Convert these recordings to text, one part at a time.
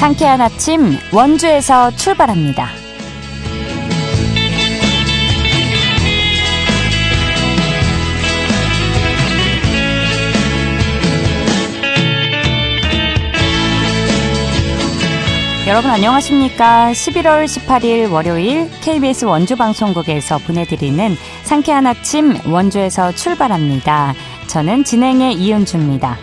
상쾌한 아침 원주에서 출발합니다. 여러분 안녕하십니까? 11월 18일 월요일 KBS 원주방송국에서 보내드리는 상쾌한 아침 원주에서 출발합니다. 저는 진행의 이은주입니다.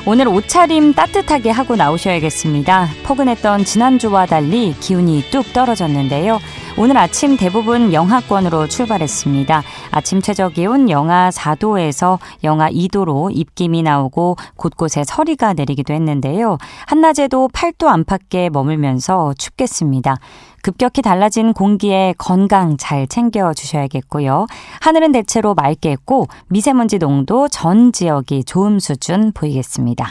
오늘 옷차림 따뜻하게 하고 나오셔야겠습니다. 포근했던 지난주와 달리 기온이 뚝 떨어졌는데요. 오늘 아침 대부분 영하권으로 출발했습니다. 아침 최저기온 영하 4도에서 영하 2도로 입김이 나오고 곳곳에 서리가 내리기도 했는데요. 한낮에도 8도 안팎에 머물면서 춥겠습니다. 급격히 달라진 공기에 건강 잘 챙겨주셔야겠고요. 하늘은 대체로 맑게 했고 미세먼지 농도 전 지역이 좋음 수준 보이겠습니다.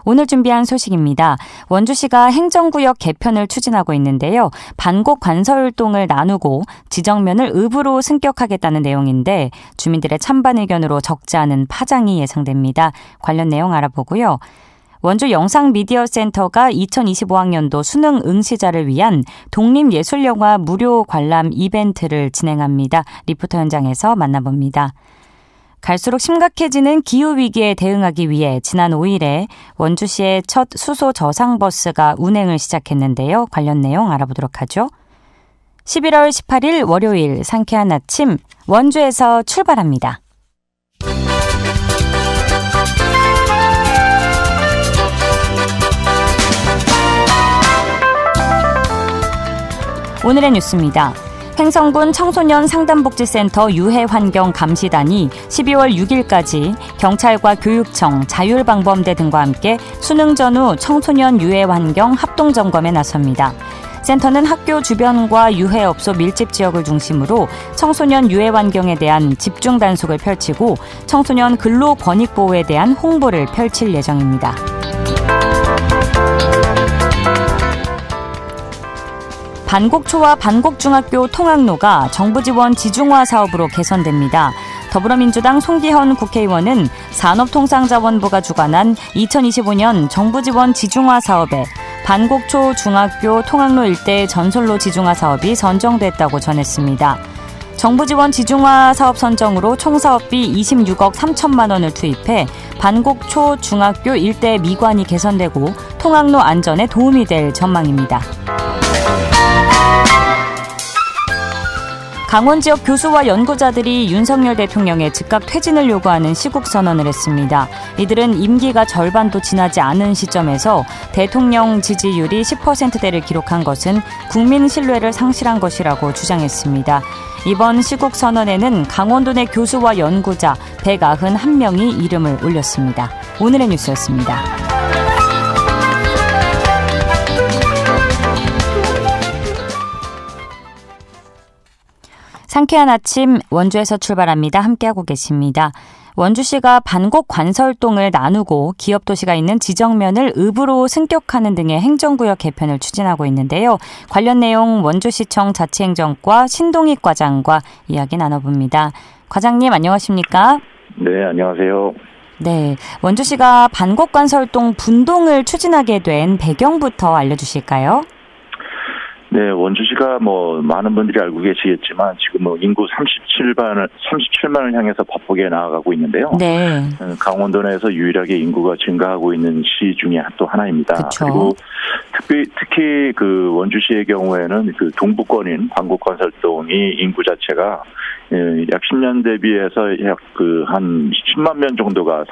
오늘 준비한 소식입니다. 원주시가 행정구역 개편을 추진하고 있는데요. 반곡 관설동을 나누고 지정면을 읍으로 승격하겠다는 내용인데 주민들의 찬반 의견으로 적지 않은 파장이 예상됩니다. 관련 내용 알아보고요. 원주 영상미디어센터가 2025학년도 수능 응시자를 위한 독립예술영화 무료 관람 이벤트를 진행합니다. 리포터 현장에서 만나봅니다. 갈수록 심각해지는 기후위기에 대응하기 위해 지난 5일에 원주시의 첫 수소 저상버스가 운행을 시작했는데요. 관련 내용 알아보도록 하죠. 11월 18일 월요일 상쾌한 아침 원주에서 출발합니다. 오늘의 뉴스입니다. 횡성군 청소년 상담복지센터 유해환경감시단이 12월 6일까지 경찰과 교육청, 자율방범대 등과 함께 수능 전후 청소년 유해환경 합동점검에 나섭니다. 센터는 학교 주변과 유해업소 밀집 지역을 중심으로 청소년 유해환경에 대한 집중 단속을 펼치고 청소년 근로권익보호에 대한 홍보를 펼칠 예정입니다. 반곡초와 반곡중학교 통학로가 정부 지원 지중화 사업으로 개선됩니다. 더불어민주당 송기현 국회의원은 산업통상자원부가 주관한 2025년 정부 지원 지중화 사업에 반곡초 중학교 통학로 일대 전솔로 지중화 사업이 선정됐다고 전했습니다. 정부 지원 지중화 사업 선정으로 총 사업비 26억 3천만 원을 투입해 반곡초 중학교 일대 미관이 개선되고 통학로 안전에 도움이 될 전망입니다. 강원 지역 교수와 연구자들이 윤석열 대통령의 즉각 퇴진을 요구하는 시국선언을 했습니다. 이들은 임기가 절반도 지나지 않은 시점에서 대통령 지지율이 10%대를 기록한 것은 국민 신뢰를 상실한 것이라고 주장했습니다. 이번 시국선언에는 강원도 내 교수와 연구자 191명이 이름을 올렸습니다. 오늘의 뉴스였습니다. 상쾌한 아침 원주에서 출발합니다. 함께하고 계십니다. 원주시가 반곡 관설동을 나누고 기업도시가 있는 지정면을 읍으로 승격하는 등의 행정구역 개편을 추진하고 있는데요. 관련 내용 원주시청 자치행정과 신동익 과장과 이야기 나눠봅니다. 과장님 안녕하십니까? 네, 안녕하세요. 네, 원주시가 반곡 관설동 분동을 추진하게 된 배경부터 알려주실까요? 네, 원주시가 많은 분들이 알고 계시겠지만 지금 인구 37만을 향해서 바쁘게 나아가고 있는데요. 네. 강원도 내에서 유일하게 인구가 증가하고 있는 시 중에 또 하나입니다. 그쵸. 그리고 특히 그 원주시의 경우에는 그 동부권인 반곡관설동이 인구 자체가 약 10년 대비해서 약 한 10만 명 정도가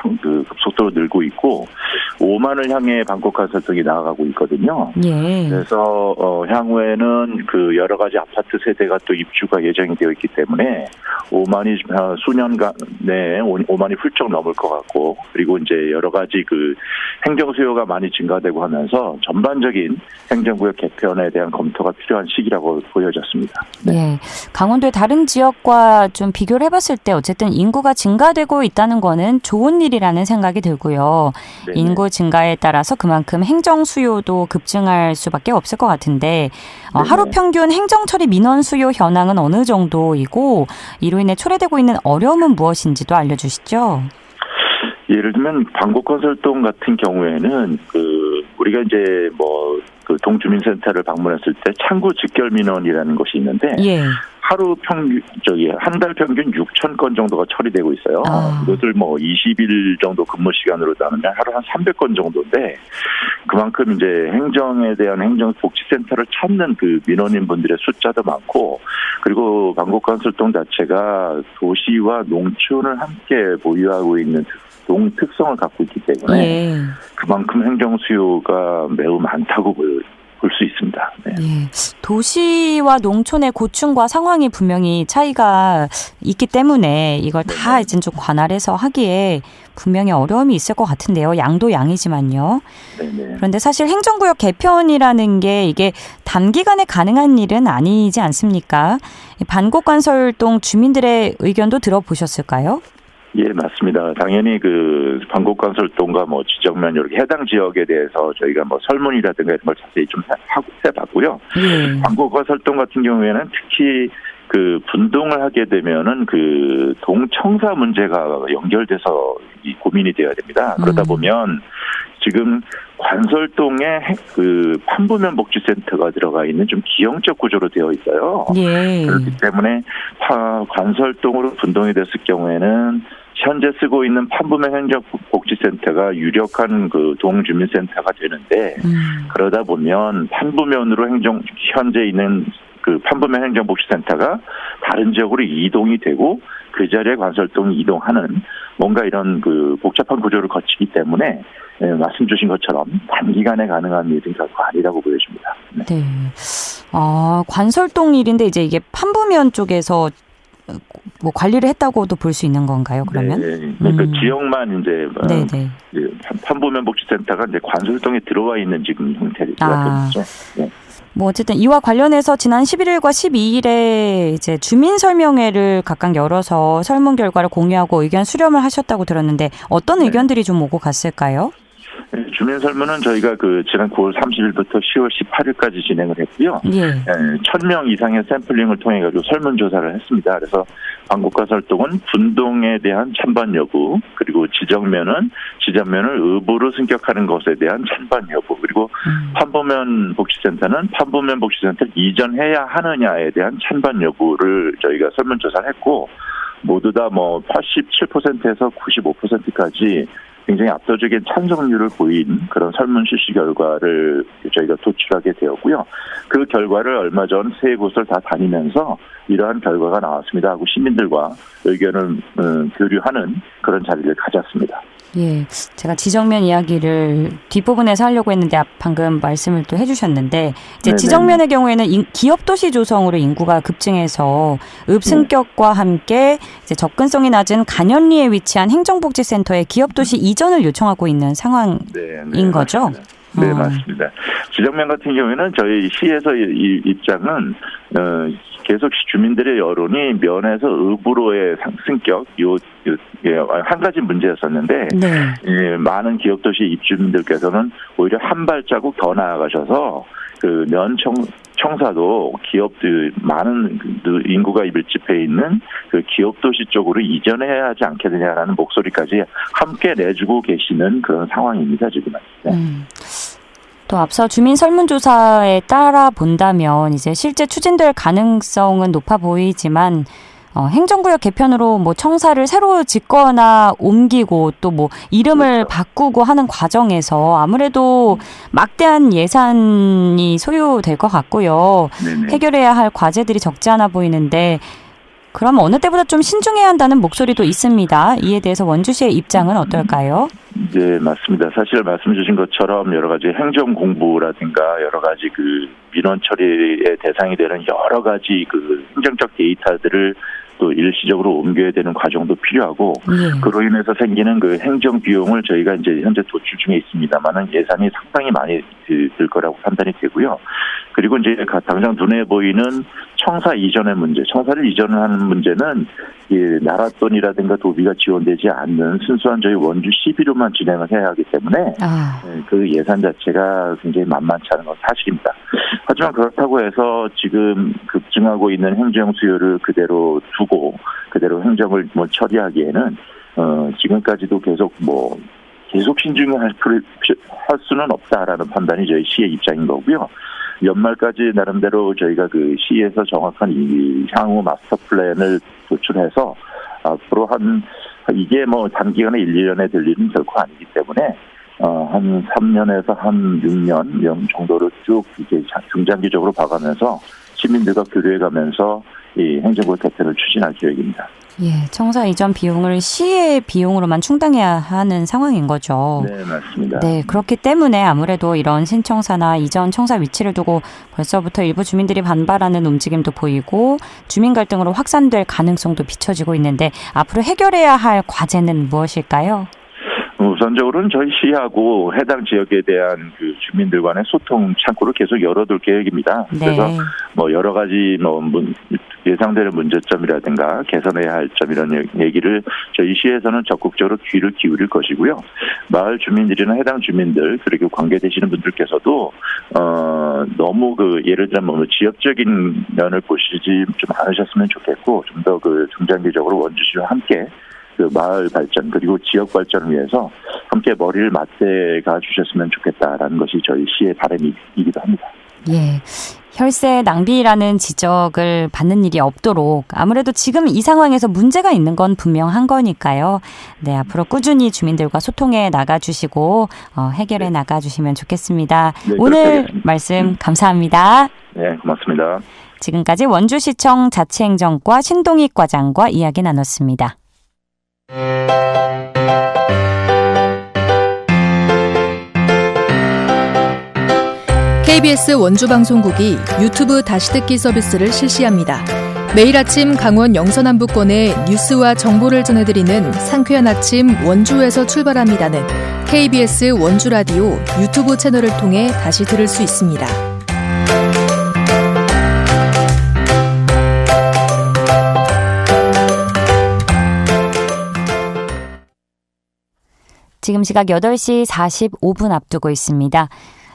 급속도로 늘고 있고 5만을 향해 반곡관설동이 나아가고 있거든요. 예. 그래서 향후에는 그 여러 가지 아파트 세대가 또 입주가 예정이 되어 있기 때문에 5만이 수년간 내에 5만이 훌쩍 넘을 것 같고, 그리고 이제 여러 가지 그 행정 수요가 많이 증가되고 하면서 전반적인 행정구역 개편에 대한 검토가 필요한 시기라고 보여졌습니다. 네. 예, 강원도의 다른 지역과 좀 비교를 해봤을 때 어쨌든 인구가 증가되고 있다는 거는 좋은 일이라는 생각이 들고요. 네네. 인구 증가에 따라서 그만큼 행정 수요도 급증할 수밖에 없을 것 같은데 하루 평균 행정 처리 민원 수요 현황은 어느 정도이고 이로 인해 초래되고 있는 어려움은 무엇인지도 알려주시죠. 예를 들면 방곡건설동 같은 경우에는 우리가 이제 그 동주민센터를 방문했을 때 창구 직결 민원이라는 것이 있는데 예. 하루 한 달 평균 6천 건 정도가 처리되고 있어요. 이것을 20일 정도 근무 시간으로 나누면 하루 한 300건 정도인데 그만큼 이제 행정에 대한 행정복지센터를 찾는 그 민원인 분들의 숫자도 많고 그리고 방곡건설동 자체가 도시와 농촌을 함께 보유하고 있는 특성을 갖고 있기 때문에 예. 그만큼 행정 수요가 매우 많다고 볼 수 있습니다. 네. 예. 도시와 농촌의 고충과 상황이 분명히 차이가 있기 때문에 이걸 다 이제 좀 관할해서 하기에 분명히 어려움이 있을 것 같은데요. 양도 양이지만요. 네네. 그런데 사실 행정구역 개편이라는 게 이게 단기간에 가능한 일은 아니지 않습니까? 반곡건설동 주민들의 의견도 들어보셨을까요? 예, 맞습니다. 당연히 방곡건설동과 지정면 이렇게 해당 지역에 대해서 저희가 설문이라든가 이런 걸 자세히 좀 해봤고요. 방곡건설동 같은 경우에는 특히 분동을 하게 되면은 동청사 문제가 연결돼서 고민이 되어야 됩니다. 그러다 보면 지금 관설동에 판부면 복지센터가 들어가 있는 좀 기형적 구조로 되어 있어요. 예. 그렇기 때문에 관설동으로 분동이 됐을 경우에는 현재 쓰고 있는 판부면 행정복지센터가 유력한 동주민센터가 되는데 그러다 보면 판부면으로 현재 있는 판부면 행정복지센터가 다른 지역으로 이동이 되고 그 자리에 관설동이 이동하는 뭔가 이런 복잡한 구조를 거치기 때문에 말씀 주신 것처럼 단기간에 가능한 일은 결코 아니라고 보여집니다. 네. 네. 관설동 일인데 이제 이게 판부면 쪽에서 관리를 했다고도 볼 수 있는 건가요? 그러면? 네. 지역만 이제 네네. 판부면 복지센터가 이제 관설동에 들어와 있는 지금 형태가 되죠. 네. 어쨌든 이와 관련해서 지난 11일과 12일에 이제 주민 설명회를 각각 열어서 설문 결과를 공유하고 의견 수렴을 하셨다고 들었는데 어떤 의견들이 좀 오고 갔을까요? 주민 설문은 저희가 지난 9월 30일부터 10월 18일까지 진행을 했고요. 예. 1,000명 이상의 샘플링을 통해 가지고 설문조사를 했습니다. 그래서 방곡건설동은 분동에 대한 찬반 여부, 그리고 지정면을 의무로 승격하는 것에 대한 찬반 여부, 그리고 판부면 복지센터는 판부면 복지센터를 이전해야 하느냐에 대한 찬반 여부를 저희가 설문조사를 했고 모두 다 87%에서 95%까지 굉장히 압도적인 찬성률을 보인 그런 설문 실시 결과를 저희가 도출하게 되었고요. 그 결과를 얼마 전 세 곳을 다 다니면서 이러한 결과가 나왔습니다 하고 시민들과 의견을 교류하는 그런 자리를 가졌습니다. 예, 제가 지정면 이야기를 뒷부분에서 하려고 했는데 방금 말씀을 또 해주셨는데 이제 지정면의 경우에는 기업 도시 조성으로 인구가 급증해서 읍승격과 함께 이제 접근성이 낮은 간현리에 위치한 행정복지센터에 기업 도시 이전을 요청하고 있는 상황인 거죠? 맞습니다. 네, 맞습니다. 지정면 같은 경우에는 저희 시에서 입장은 계속 주민들의 여론이 면에서 읍으로의 승격 한 가지 문제였었는데 많은 기업 도시 입주민들께서는 오히려 한 발자국 더 나아가셔서 면 청사도 기업들 많은 인구가 밀집해 있는 기업 도시 쪽으로 이전해야 하지 않겠느냐라는 목소리까지 함께 내주고 계시는 그런 상황입니다 지금. 또 앞서 주민 설문조사에 따라 본다면 이제 실제 추진될 가능성은 높아 보이지만 행정구역 개편으로 청사를 새로 짓거나 옮기고 또 이름을 바꾸고 하는 과정에서 아무래도 막대한 예산이 소요될 것 같고요. 해결해야 할 과제들이 적지 않아 보이는데 그럼 어느 때보다 좀 신중해야 한다는 목소리도 있습니다. 이에 대해서 원주시의 입장은 어떨까요? 네, 맞습니다. 사실 말씀 주신 것처럼 여러 가지 행정 공부라든가 여러 가지 민원 처리의 대상이 되는 여러 가지 행정적 데이터들을 또 일시적으로 옮겨야 되는 과정도 필요하고 그로 인해서 생기는 행정 비용을 저희가 이제 현재 도출 중에 있습니다만은 예산이 상당히 많이 들 거라고 판단이 되고요. 그리고 이제 당장 눈에 보이는 청사 이전의 문제, 청사를 이전하는 문제는 나랏돈이라든가 도비가 지원되지 않는 순수한 저희 원주 시비로만 진행을 해야 하기 때문에 그 예산 자체가 굉장히 만만치 않은 건 사실입니다. 하지만 그렇다고 해서 지금 급증하고 있는 행정 수요를 그대로 두고 그대로 행정을 처리하기에는 지금까지도 계속 신중할 수는 없다라는 판단이 저희 시의 입장인 거고요. 연말까지 나름대로 저희가 그 시에서 정확한 이 향후 마스터 플랜을 도출해서 앞으로 이게 단기간에 1, 2년에 될 일은 결코 아니기 때문에 한 3년에서 한 6년 정도로 쭉 이제 중장기적으로 봐가면서 시민들과 교류해가면서 이 행정부 개편을 추진할 계획입니다. 예, 청사 이전 비용을 시의 비용으로만 충당해야 하는 상황인 거죠. 네, 맞습니다. 네, 그렇기 때문에 아무래도 이런 신청사나 이전 청사 위치를 두고 벌써부터 일부 주민들이 반발하는 움직임도 보이고 주민 갈등으로 확산될 가능성도 비춰지고 있는데 앞으로 해결해야 할 과제는 무엇일까요? 우선적으로는 저희 시하고 해당 지역에 대한 그 주민들 간의 소통 창구를 계속 열어둘 계획입니다. 네. 그래서 여러 가지 예상되는 문제점이라든가 개선해야 할 점 이런 얘기를 저희 시에서는 적극적으로 귀를 기울일 것이고요. 마을 주민들이나 해당 주민들 그리고 관계되시는 분들께서도 너무 예를 들면 지역적인 면을 보시지 좀 않으셨으면 좋겠고 좀 더 중장기적으로 원주시와 함께 그 마을 발전 그리고 지역 발전을 위해서 함께 머리를 맞대가 주셨으면 좋겠다라는 것이 저희 시의 바람이기도 합니다. 예, 혈세 낭비라는 지적을 받는 일이 없도록 아무래도 지금 이 상황에서 문제가 있는 건 분명한 거니까요. 네, 앞으로 꾸준히 주민들과 소통해 나가주시고 해결해 나가주시면 좋겠습니다. 네, 오늘 말씀 감사합니다. 네, 고맙습니다. 지금까지 원주시청 자치행정과 신동익 과장과 이야기 나눴습니다. KBS 원주방송국이 유튜브 다시 듣기 서비스를 실시합니다. 매일 아침 강원 영서남부권의 뉴스와 정보를 전해드리는 상쾌한 아침 원주에서 출발합니다는 KBS 원주라디오 유튜브 채널을 통해 다시 들을 수 있습니다. 지금 시각 8시 45분 앞두고 있습니다.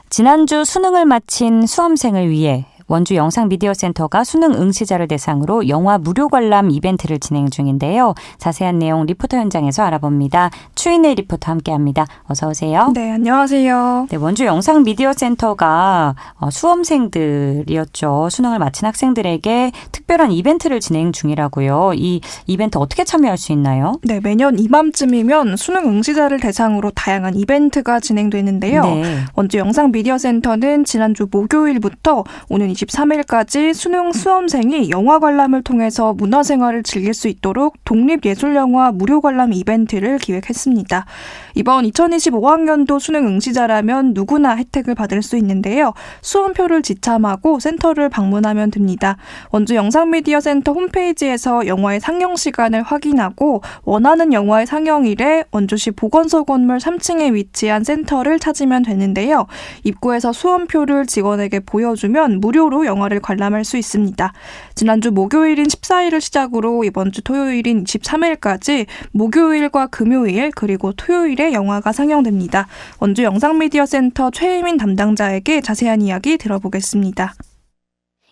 지난주 수능을 마친 수험생을 위해 원주 영상미디어센터가 수능 응시자를 대상으로 영화 무료 관람 이벤트를 진행 중인데요. 자세한 내용 리포터 현장에서 알아봅니다. 추인혜 리포터 함께합니다. 어서 오세요. 네, 안녕하세요. 네, 원주 영상미디어센터가 수험생들이었죠. 수능을 마친 학생들에게 특별한 이벤트를 진행 중이라고요. 이 이벤트 어떻게 참여할 수 있나요? 네, 매년 이맘쯤이면 수능 응시자를 대상으로 다양한 이벤트가 진행되는데요. 네. 원주 영상미디어센터는 지난주 목요일부터 오는 23일까지 수능 수험생이 영화 관람을 통해서 문화생활을 즐길 수 있도록 독립예술영화 무료 관람 이벤트를 기획했습니다. 이번 2025학년도 수능 응시자라면 누구나 혜택을 받을 수 있는데요. 수험표를 지참하고 센터를 방문하면 됩니다. 원주 영상미디어센터 홈페이지에서 영화의 상영 시간을 확인하고 원하는 영화의 상영일에 원주시 보건소 건물 3층에 위치한 센터를 찾으면 되는데요. 입구에서 수험표를 직원에게 보여주면 무료로 영화를 관람할 수 있습니다. 지난주 목요일인 14일을 시작으로 이번 주 토요일인 23일까지 목요일과 금요일 그리고 토요일에 영화가 상영됩니다. 원주 영상미디어센터 최혜민 담당자에게 자세한 이야기 들어보겠습니다.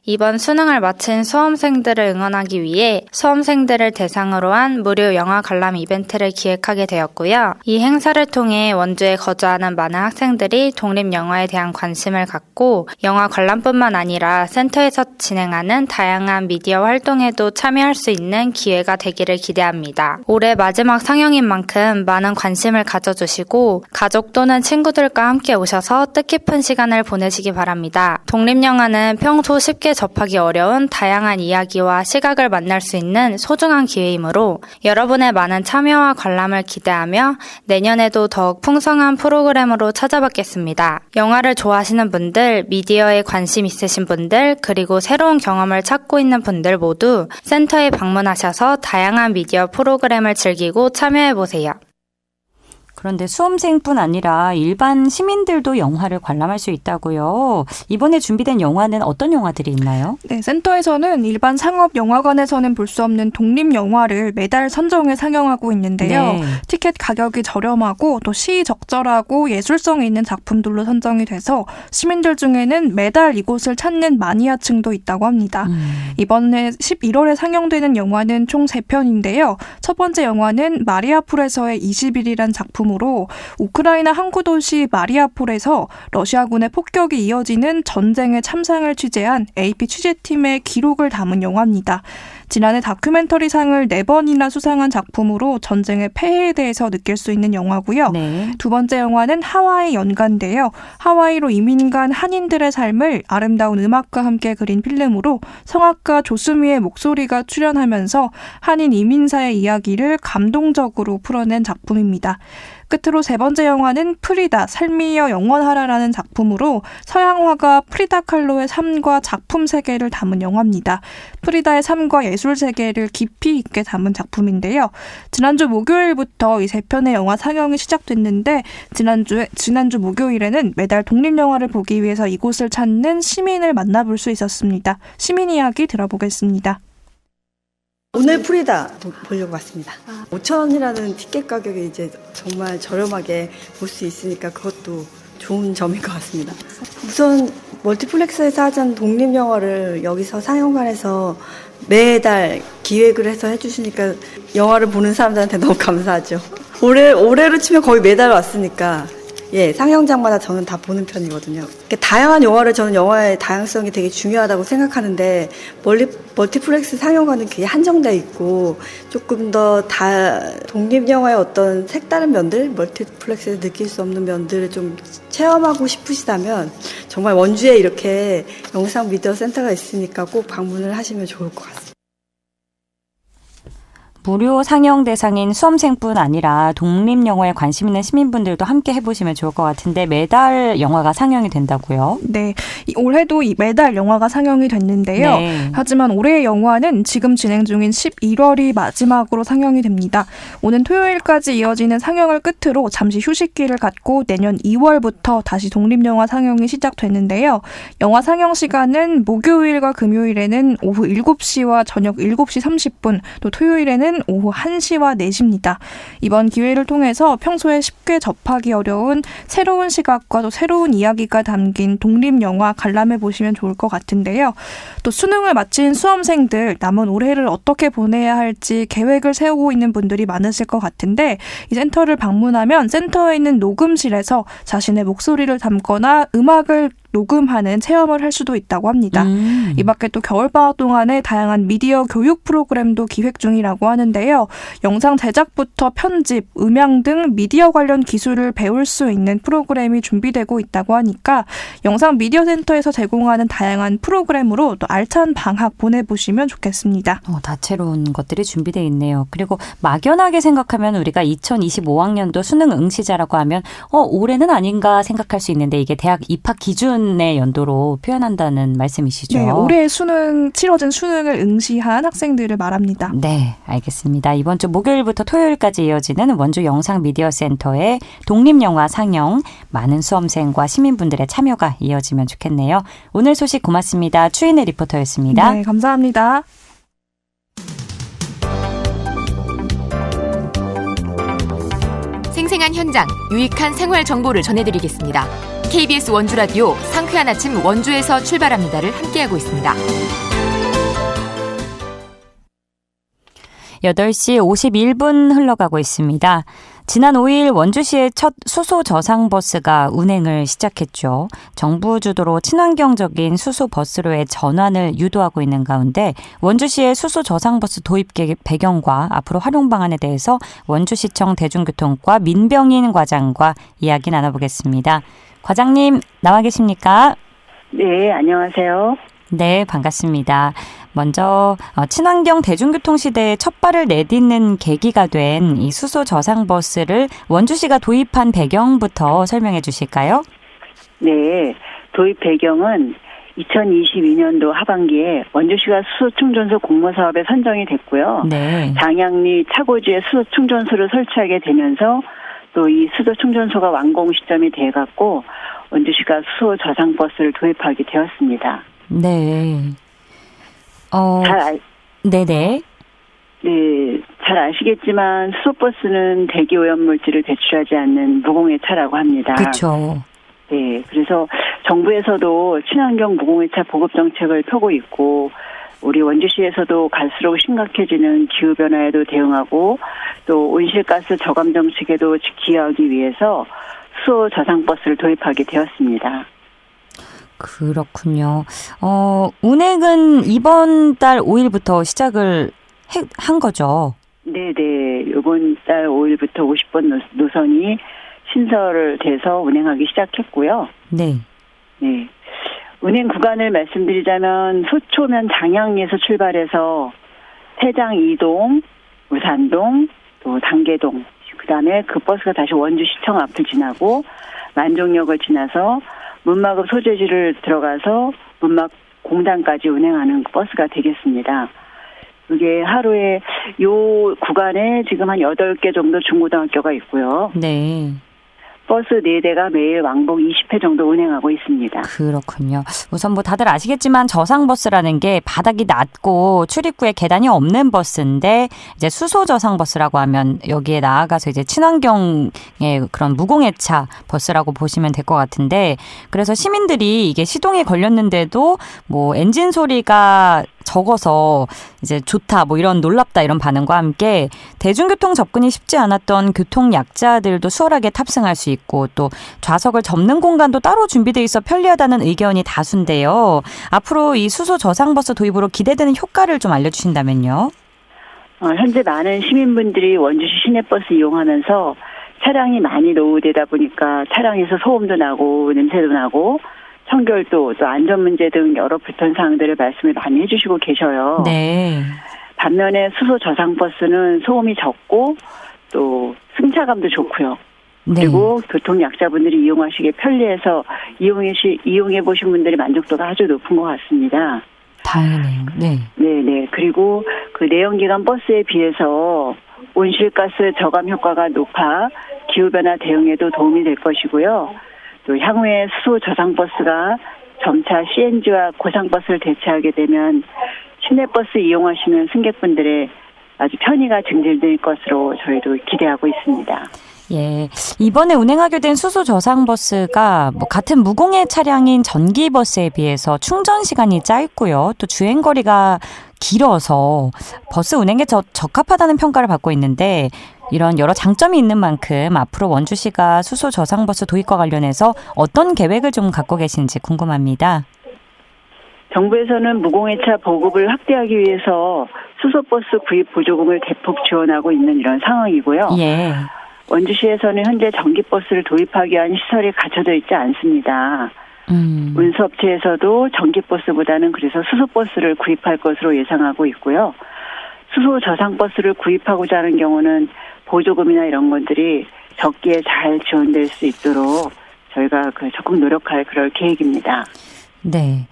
이번 수능을 마친 수험생들을 응원하기 위해 수험생들을 대상으로 한 무료 영화 관람 이벤트를 기획하게 되었고요. 이 행사를 통해 원주에 거주하는 많은 학생들이 독립영화에 대한 관심을 갖고 영화 관람뿐만 아니라 센터에서 진행하는 다양한 미디어 활동에도 참여할 수 있는 기회가 되기를 기대합니다. 올해 마지막 상영인 만큼 많은 관심을 가져주시고 가족 또는 친구들과 함께 오셔서 뜻깊은 시간을 보내시기 바랍니다. 독립영화는 평소 쉽게 접하기 어려운 다양한 이야기와 시각을 만날 수 있는 소중한 기회이므로 여러분의 많은 참여와 관람을 기대하며 내년에도 더욱 풍성한 프로그램으로 찾아뵙겠습니다. 영화를 좋아하시는 분들, 미디어에 관심 있으신 분들, 그리고 새로운 경험을 찾고 있는 분들 모두 센터에 방문하셔서 다양한 미디어 프로그램을 즐기고 참여해보세요. 그런데 수험생뿐 아니라 일반 시민들도 영화를 관람할 수 있다고요. 이번에 준비된 영화는 어떤 영화들이 있나요? 네, 센터에서는 일반 상업 영화관에서는 볼 수 없는 독립 영화를 매달 선정해 상영하고 있는데요. 네. 티켓 가격이 저렴하고 또 시적절하고 예술성이 있는 작품들로 선정이 돼서 시민들 중에는 매달 이곳을 찾는 마니아층도 있다고 합니다. 이번에 11월에 상영되는 영화는 총 3편인데요. 첫 번째 영화는 마리아폴에서의 20일이란 작품으로 우크라이나 항구 도시 마리아폴에서 러시아군의 폭격이 이어지는 전쟁의 참상을 취재한 AP 취재팀의 기록을 담은 영화입니다. 지난해 다큐멘터리상을 4번이나 수상한 작품으로 전쟁의 폐해에 대해서 느낄 수 있는 영화고요. 네. 두 번째 영화는 하와이 연가인데요. 하와이로 이민 간 한인들의 삶을 아름다운 음악과 함께 그린 필름으로 성악가 조수미의 목소리가 출연하면서 한인 이민사의 이야기를 감동적으로 풀어낸 작품입니다. 끝으로 세 번째 영화는 프리다, 삶이여 영원하라라는 작품으로 서양 화가 프리다 칼로의 삶과 작품 세계를 담은 영화입니다. 프리다의 삶과 예술 세계를 깊이 있게 담은 작품인데요. 지난주 목요일부터 이 3편의 영화 상영이 시작됐는데 지난주 목요일에는 매달 독립영화를 보기 위해서 이곳을 찾는 시민을 만나볼 수 있었습니다. 시민 이야기 들어보겠습니다. 오늘 프리다 보려고 왔습니다. 5,000원이라는 티켓 가격이 이제 정말 저렴하게 볼 수 있으니까 그것도 좋은 점인 것 같습니다. 우선 멀티플렉스에서 하던 독립영화를 여기서 상영관에서 매달 기획을 해서 해주시니까 영화를 보는 사람들한테 너무 감사하죠. 올해로 치면 거의 매달 왔으니까 상영장마다 저는 다 보는 편이거든요. 다양한 영화를 저는 영화의 다양성이 되게 중요하다고 생각하는데 멀티플렉스 상영관은 그게 한정돼 있고 조금 더 독립영화의 어떤 색다른 면들, 멀티플렉스에서 느낄 수 없는 면들을 좀 체험하고 싶으시다면 정말 원주에 이렇게 영상 미디어 센터가 있으니까 꼭 방문을 하시면 좋을 것 같습니다. 무료 상영 대상인 수험생뿐 아니라 독립영화에 관심 있는 시민분들도 함께 해보시면 좋을 것 같은데 매달 영화가 상영이 된다고요? 네, 올해도 매달 영화가 상영이 됐는데요. 네. 하지만 올해의 영화는 지금 진행 중인 11월이 마지막으로 상영이 됩니다. 오는 토요일까지 이어지는 상영을 끝으로 잠시 휴식기를 갖고 내년 2월부터 다시 독립영화 상영이 시작됐는데요. 영화 상영 시간은 목요일과 금요일에는 오후 7시와 저녁 7시 30분, 또 토요일에는 오후 1시와 4시입니다. 이번 기회를 통해서 평소에 쉽게 접하기 어려운 새로운 시각과 또 새로운 이야기가 담긴 독립영화 관람해 보시면 좋을 것 같은데요. 또 수능을 마친 수험생들 남은 올해를 어떻게 보내야 할지 계획을 세우고 있는 분들이 많으실 것 같은데 이 센터를 방문하면 센터에 있는 녹음실에서 자신의 목소리를 담거나 음악을 녹음하는 체험을 할 수도 있다고 합니다. 이 밖에 또 겨울방학 동안에 다양한 미디어 교육 프로그램도 기획 중이라고 하는데요. 영상 제작부터 편집, 음향 등 미디어 관련 기술을 배울 수 있는 프로그램이 준비되고 있다고 하니까 영상 미디어 센터에서 제공하는 다양한 프로그램으로 또 알찬 방학 보내보시면 좋겠습니다. 다채로운 것들이 준비되어 있네요. 그리고 막연하게 생각하면 우리가 2025학년도 수능 응시자라고 하면 올해는 아닌가 생각할 수 있는데 이게 대학 입학 기준의 연도로 표현한다는 말씀이시죠? 네, 올해 치러진 수능을 응시한 학생들을 말합니다. 네, 알겠습니다. 이번 주 목요일부터 토요일까지 이어지는 원주 영상미디어센터의 독립영화 상영, 많은 수험생과 시민분들의 참여가 이어지면 좋겠네요. 오늘 소식 고맙습니다. 추인혜 리포터였습니다. 네, 감사합니다. 생생한 현장, 유익한 생활 정보를 전해드리겠습니다. KBS 원주라디오 상쾌한 아침 원주에서 출발합니다를 함께하고 있습니다. 8시 51분 흘러가고 있습니다. 지난 5일 원주시의 첫 수소 저상버스가 운행을 시작했죠. 정부 주도로 친환경적인 수소 버스로의 전환을 유도하고 있는 가운데 원주시의 수소 저상버스 도입 배경과 앞으로 활용 방안에 대해서 원주시청 대중교통과 민병인 과장과 이야기 나눠보겠습니다. 과장님 나와 계십니까? 네, 안녕하세요. 네, 반갑습니다. 먼저 친환경 대중교통 시대에 첫 발을 내딛는 계기가 된 이 수소 저상버스를 원주시가 도입한 배경부터 설명해 주실까요? 네, 도입 배경은 2022년도 하반기에 원주시가 수소충전소 공모사업에 선정이 됐고요. 네. 장양리 차고지에 수소충전소를 설치하게 되면서 또 이 수소 충전소가 완공 시점이 돼갖고 원주시가 수소 저장 버스를 도입하게 되었습니다. 네. 네네. 네, 잘 아시겠지만 수소버스는 대기 오염물질을 배출하지 않는 무공해차라고 합니다. 그렇죠. 네, 그래서 정부에서도 친환경 무공해차 보급 정책을 펴고 있고 우리 원주시에서도 갈수록 심각해지는 기후변화에도 대응하고 또 온실가스 저감 정책에도 기여하기 위해서 수소 저장버스를 도입하게 되었습니다. 그렇군요. 운행은 이번 달 5일부터 시작을 한 거죠? 네네. 이번 달 5일부터 50번 노선이 신설을 돼서 운행하기 시작했고요. 네. 네. 운행 구간을 말씀드리자면 소초면 장양리에서 출발해서 태장 2동, 우산동, 또 단계동, 그다음에 그 버스가 다시 원주시청 앞을 지나고 만종역을 지나서 문막읍 소재지를 들어가서 문막 공단까지 운행하는 버스가 되겠습니다. 이게 하루에 요 구간에 지금 한 8개 정도 중고등학교가 있고요. 네. 버스 4대가 매일 왕복 20회 정도 운행하고 있습니다. 그렇군요. 우선 뭐 다들 아시겠지만 저상버스라는 게 바닥이 낮고 출입구에 계단이 없는 버스인데 이제 수소 저상버스라고 하면 여기에 나아가서 이제 친환경의 그런 무공해차 버스라고 보시면 될 것 같은데 그래서 시민들이 이게 시동이 걸렸는데도 뭐 엔진 소리가 적어서 이제 좋다 뭐 이런 놀랍다 이런 반응과 함께 대중교통 접근이 쉽지 않았던 교통 약자들도 수월하게 탑승할 수 있고 또 좌석을 접는 공간도 따로 준비되어 있어 편리하다는 의견이 다수인데요. 앞으로 이 수소 저상버스 도입으로 기대되는 효과를 좀 알려주신다면요. 현재 많은 시민분들이 원주시 시내버스 이용하면서 차량이 많이 노후되다 보니까 차량에서 소음도 나고 냄새도 나고 청결도 또 안전 문제 등 여러 불편 사항들을 말씀을 많이 해주시고 계셔요. 네. 반면에 수소 저장 버스는 소음이 적고 또 승차감도 좋고요. 네. 그리고 교통 약자분들이 이용하시기에 편리해서 이용해 보신 분들의 만족도가 아주 높은 것 같습니다. 다행이네요. 네. 네네. 그리고 그 내연기관 버스에 비해서 온실가스 저감 효과가 높아 기후변화 대응에도 도움이 될 것이고요. 또 향후에 수소 저장버스가 점차 CNG와 고상버스를 대체하게 되면 시내버스 이용하시는 승객분들의 아주 편의가 증진될 것으로 저희도 기대하고 있습니다. 예, 이번에 운행하게 된 수소 저상버스가 뭐 같은 무공해 차량인 전기버스에 비해서 충전 시간이 짧고요. 또 주행거리가 길어서 버스 운행에 적합하다는 평가를 받고 있는데 이런 여러 장점이 있는 만큼 앞으로 원주시가 수소 저상버스 도입과 관련해서 어떤 계획을 좀 갖고 계신지 궁금합니다. 정부에서는 무공해차 보급을 확대하기 위해서 수소버스 구입 보조금을 대폭 지원하고 있는 이런 상황이고요. 예. 원주시에서는 현재 전기버스를 도입하기 위한 시설이 갖춰져 있지 않습니다. 운수업체에서도 전기버스보다는 그래서 수소버스를 구입할 것으로 예상하고 있고요. 수소 저상버스를 구입하고자 하는 경우는 보조금이나 이런 것들이 적기에 잘 지원될 수 있도록 저희가 적극 노력할 그럴 계획입니다. 네.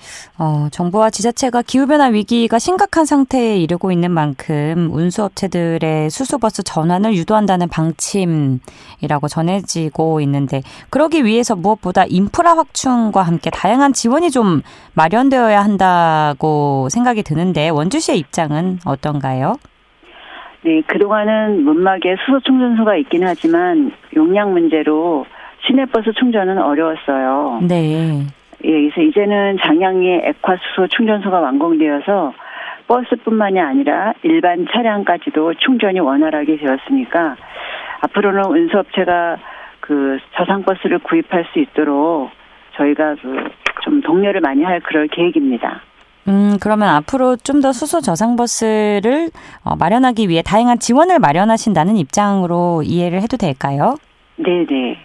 정부와 지자체가 기후변화 위기가 심각한 상태에 이르고 있는 만큼 운수업체들의 수소버스 전환을 유도한다는 방침이라고 전해지고 있는데 그러기 위해서 무엇보다 인프라 확충과 함께 다양한 지원이 좀 마련되어야 한다고 생각이 드는데 원주시의 입장은 어떤가요? 네, 그동안은 문막에 수소 충전소가 있긴 하지만 용량 문제로 시내버스 충전은 어려웠어요. 네. 예, 그래서 이제는 장양리에 액화수소 충전소가 완공되어서 버스뿐만이 아니라 일반 차량까지도 충전이 원활하게 되었으니까 앞으로는 운수업체가 저상버스를 구입할 수 있도록 저희가 좀 독려를 많이 할 그럴 계획입니다. 그러면 앞으로 좀 더 수소 저상버스를 마련하기 위해 다양한 지원을 마련하신다는 입장으로 이해를 해도 될까요? 네네.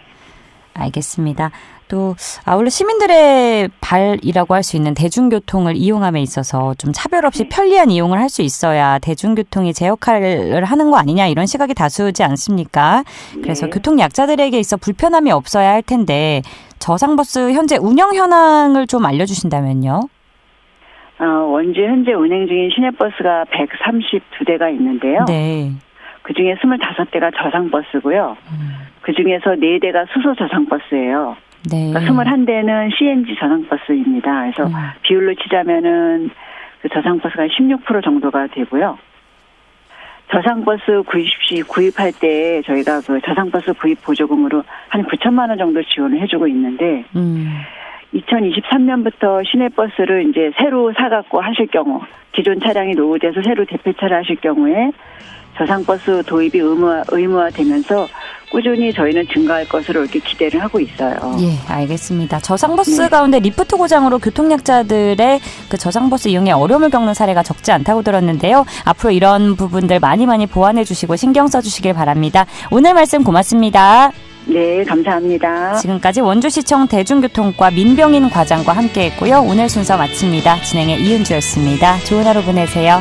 알겠습니다. 또 아울러 시민들의 발이라고 할 수 있는 대중교통을 이용함에 있어서 좀 차별 없이 편리한 이용을 할 수 있어야 대중교통이 제 역할을 하는 거 아니냐 이런 시각이 다수지 않습니까? 그래서 네. 교통 약자들에게 있어 불편함이 없어야 할 텐데 저상버스 현재 운영 현황을 좀 알려주신다면요. 원주 현재 운행 중인 시내버스가 132대가 있는데요. 네. 그중에 25대가 저상버스고요. 그중에서 4대가 수소 저상버스예요. 네. 그러니까 21대는 CNG 저상버스입니다. 그래서 비율로 치자면은 그 저상버스가 16% 정도가 되고요. 저상버스 구입할 때 저희가 그 저상버스 구입 보조금으로 한 9천만 원 정도 지원을 해주고 있는데 2023년부터 시내버스를 이제 새로 사갖고 하실 경우 기존 차량이 노후돼서 새로 대폐차를 하실 경우에 저상버스 도입이 의무화되면서 꾸준히 저희는 증가할 것으로 이렇게 기대를 하고 있어요. 예, 알겠습니다. 저상버스 가운데 리프트 고장으로 교통약자들의 그 저상버스 이용에 어려움을 겪는 사례가 적지 않다고 들었는데요. 앞으로 이런 부분들 많이 보완해 주시고 신경 써주시길 바랍니다. 오늘 말씀 고맙습니다. 네, 감사합니다. 지금까지 원주시청 대중교통과 민병인 과장과 함께했고요. 오늘 순서 마칩니다. 진행의 이은주였습니다. 좋은 하루 보내세요.